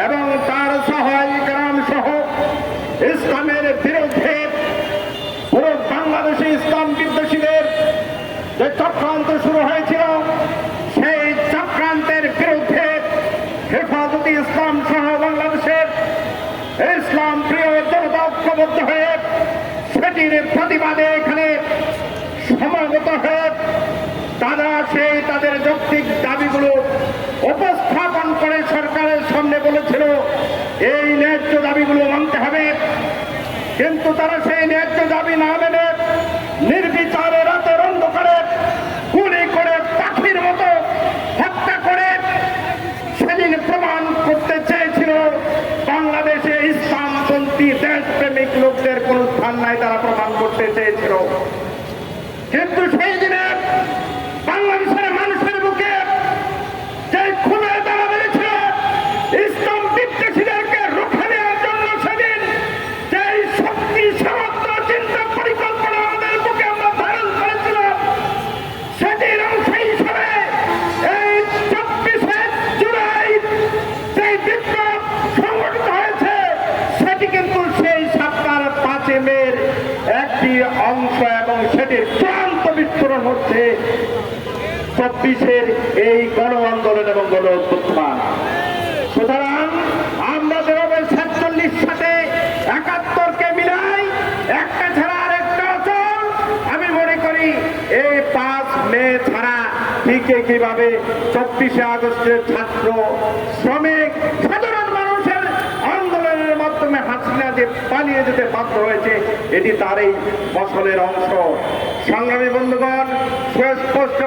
এবং তার সহায়িকারাম সহ ইসলামের বিরুদ্ধে পুরো বাংলাদেশে ইসলাম বিদ্বেষীদের যে চক্রান্ত শুরু হয়েছিল, সেই চক্রান্তের বিরুদ্ধে হেফাজতে ইসলাম সহ বাংলাদেশের ইসলাম প্রিয় জনতা ঐক্যবদ্ধ হয়ে সেটির প্রতিবাদে এখানে সমাগত হয়ে তারা তাদের যৌক্তিক দাবিগুলো উপস্থাপন করে সরকারের সামনে বলেছিল এই ন্যায্য দাবিগুলো মানতে হবে। কিন্তু তারা সেই ন্যায্য দাবি না মেনে নির্বিচারে রাতের অন্ধকারে গুলি করে পাখির মতো হত্যা করে সেদিন প্রমাণ করতে চেয়েছিল বাংলাদেশে ইসলামপন্থী দেশপ্রেমিক লোকদের কোন স্থান নাই, তারা প্রমাণ করতে চেয়েছিল। কিন্তু সেই দিনে বাংলাদেশের মানুষের বুকে যে খুনের দ্বারা বেড়েছিল ইসলাম বিদ্বেষীদেরকে রুখে দেওয়ার জন্য সেদিন যে শক্তি সামর্থ্য চিন্তা পরিকল্পনা আমাদের বুকে আমরা ধারণ করেছিলাম, সেটির অংশ হিসেবে এই 24শে জুলাই যে বিপ্লব সংগঠিত হয়েছে সেটি কিন্তু সেই 5 মের একটি অংশ এবং সেটির চূড়ান্ত বিস্ফোরণ হচ্ছে 24-এর এই গণ আন্দোলন এবং গণ অভ্যুত্থান। সুতরাং আমরা যেভাবে 47 সাথে 71কে মিলাই একটা ছাড়া আরেকটা অচল, আমি মনে করি এই 5 মে ছাড়া ঠিক কিভাবে 24শে আগস্টের ছাত্র শ্রমিক সাধারণ মানুষের আন্দোলনের মাধ্যমে হাসিনা যে পালিয়ে যেতে বাধ্য হয়েছে এটি তার এই ফসলের অংশ। সংগ্রামী বন্ধুগণ, সুস্পষ্ট